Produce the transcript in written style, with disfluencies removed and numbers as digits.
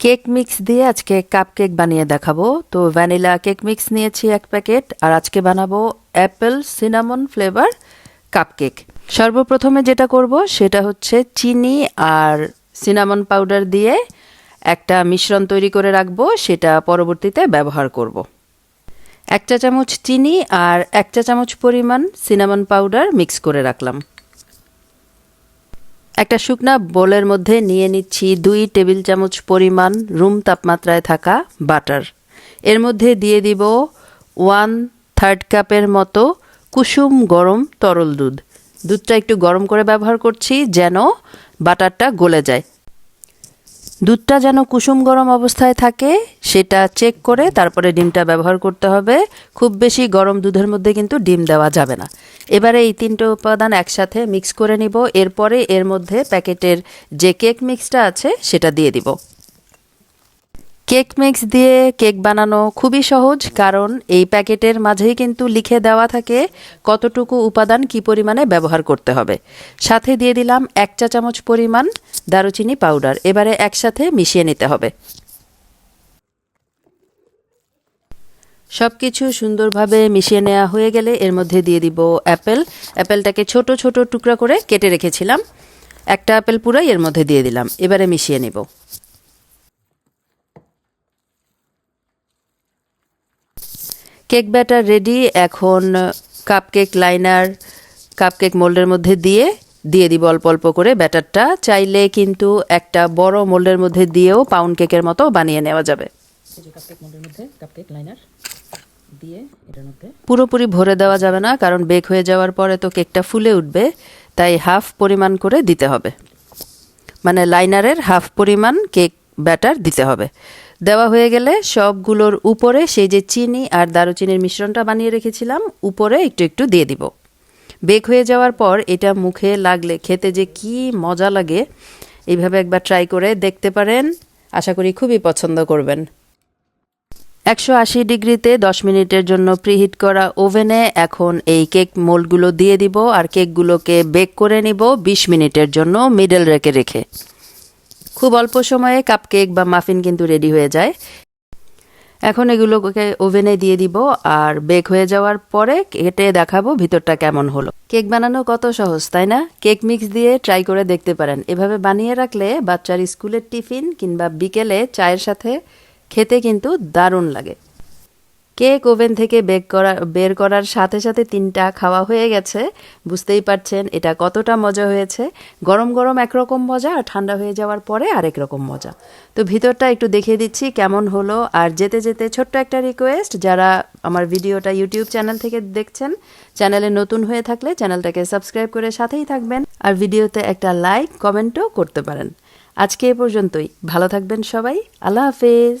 Cake mix দিয়ে আজকে cupcake বানিয়ে দেখাবো। তো ভ্যানিলা কেক মিক্স নিয়েছি 1 প্যাকেট, আর আজকে বানাবো অ্যাপেল সিনামন ফ্লেভার কাপকেক। সর্বপ্রথমে যেটা করব সেটা হচ্ছে চিনি আর সিনামন পাউডার দিয়ে একটা মিশ্রণ তৈরি করে রাখবো, সেটা পরবর্তীতে ব্যবহার করব। 1 চা চামচ চিনি আর 1 চা চামচ পরিমাণ সিনামন পাউডার মিক্স করে রাখলাম। একটা শুকনা বোলের মধ্যে নিয়ে নিচ্ছি 2 টেবিল চামচ পরিমাণ রুম তাপমাত্রায় থাকা বাটার। এর মধ্যে দিয়ে দিব 1/3 কাপের মতো কুসুম গরম তরল দুধ। দুধটা একটু গরম করে ব্যবহার করছি যেন বাটারটা গলে যায়। দুধটা যেন কুসুম গরম অবস্থায় থাকে সেটা চেক করে তারপরে ডিমটা ব্যবহার করতে হবে। খুব বেশি গরম দুধের মধ্যে কিন্তু ডিম দেওয়া যাবে না। এবারে এই 3টে উপাদান একসাথে মিক্স করে নিব। এরপরে এর মধ্যে প্যাকেটের যে কেক মিক্সটা আছে সেটা দিয়ে দিব। কেক মিক্স দিয়ে কেক বানানো খুবই সহজ, কারণ এই প্যাকেটের মাঝেই কিন্তু লিখে দেওয়া থাকে কতটুকু উপাদান কী পরিমাণে ব্যবহার করতে হবে। সাথে দিয়ে দিলাম 1 চা চামচ পরিমাণ দারুচিনি পাউডার। এবারে একসাথে মিশিয়ে নিতে হবে। সব কিছু সুন্দরভাবে মিশিয়ে নেওয়া হয়ে গেলে এর মধ্যে দিয়ে দিব অ্যাপেলটাকে ছোট ছোট টুকরা করে কেটে রেখেছিলাম। একটা অ্যাপেল পুরাই এর মধ্যে দিয়ে দিলাম। এবারে মিশিয়ে নিব। Cake batter ready. এখন কাপকেক লাইনার কাপকেক মোল্ডের মধ্যে দিয়ে দিব অল্প অল্প করে ব্যাটারটা। চাইলে কিন্তু একটা বড় মোল্ডের মধ্যে দিয়েও পাউন্ড কেকের মতো বানিয়ে নেওয়া যাবে। কাপকেক মোল্ডের মধ্যে কাপকেক লাইনার দিয়ে এটার মধ্যে পুরোপুরি ভরে দেওয়া যাবে না, কারণ বেক হয়ে যাওয়ার পরে তো কেকটা ফুলে উঠবে, তাই হাফ পরিমাণ করে দিতে হবে। মানে লাইনারের হাফ পরিমাণ কেক ব্যাটার দিতে হবে। দেওয়া হয়ে গেলে সবগুলোর উপরে সেই যে চিনি আর দারুচিনির মিশ্রণটা বানিয়ে রেখেছিলাম উপরে একটু একটু দিয়ে দিব। বেক হয়ে যাওয়ার পর এটা মুখে লাগলে খেতে যে কি মজা লাগে, এইভাবে একবার ট্রাই করে দেখতে পারেন। আশা করি খুবই পছন্দ করবেন। 180 ডিগ্রিতে 10 মিনিটের জন্য প্রিহিট করা ওভেনে এখন এই কেক মোল্ডগুলো দিয়ে দিব, আর কেকগুলোকে বেক করে নিব 20 মিনিটের জন্য মিডল রেখে রেখে। খুব অল্প সময়ে কাপকেক বা মাফিন কিন্তু রেডি হয়ে যায়। এখন এগুলোকে ওভেনে দিয়ে দিব, আর বেক হয়ে যাওয়ার পরে কেটে দেখাবো ভিতরটা কেমন হলো। কেক বানানো কত সহজ, তাই না? কেক মিক্স দিয়ে ট্রাই করে দেখতে পারেন। এভাবে বানিয়ে রাখলে বাচ্চার স্কুলের টিফিন কিংবা বিকেলে চায়ের সাথে খেতে কিন্তু দারুণ লাগে। কেক ওভেন থেকে বের করার সাথে সাথে 3টা খাওয়া হয়ে গেছে। বুঝতেই পারছেন এটা কতটা মজা হয়েছে। গরম গরম একরকম মজা, আর ঠান্ডা হয়ে যাওয়ার পরে আরেক রকম মজা। তো ভিতরটা একটু দেখিয়ে দিচ্ছি কেমন হলো। আর যেতে যেতে ছোট্ট একটা রিকোয়েস্ট, যারা আমার ভিডিওটা ইউটিউব চ্যানেল থেকে দেখছেন, চ্যানেলে নতুন হয়ে থাকলে চ্যানেলটাকে সাবস্ক্রাইব করে সাথেই থাকবেন, আর ভিডিওতে একটা লাইক কমেন্টও করতে পারেন। আজকে এ পর্যন্তই। ভালো থাকবেন সবাই। আল্লাহ হাফেজ।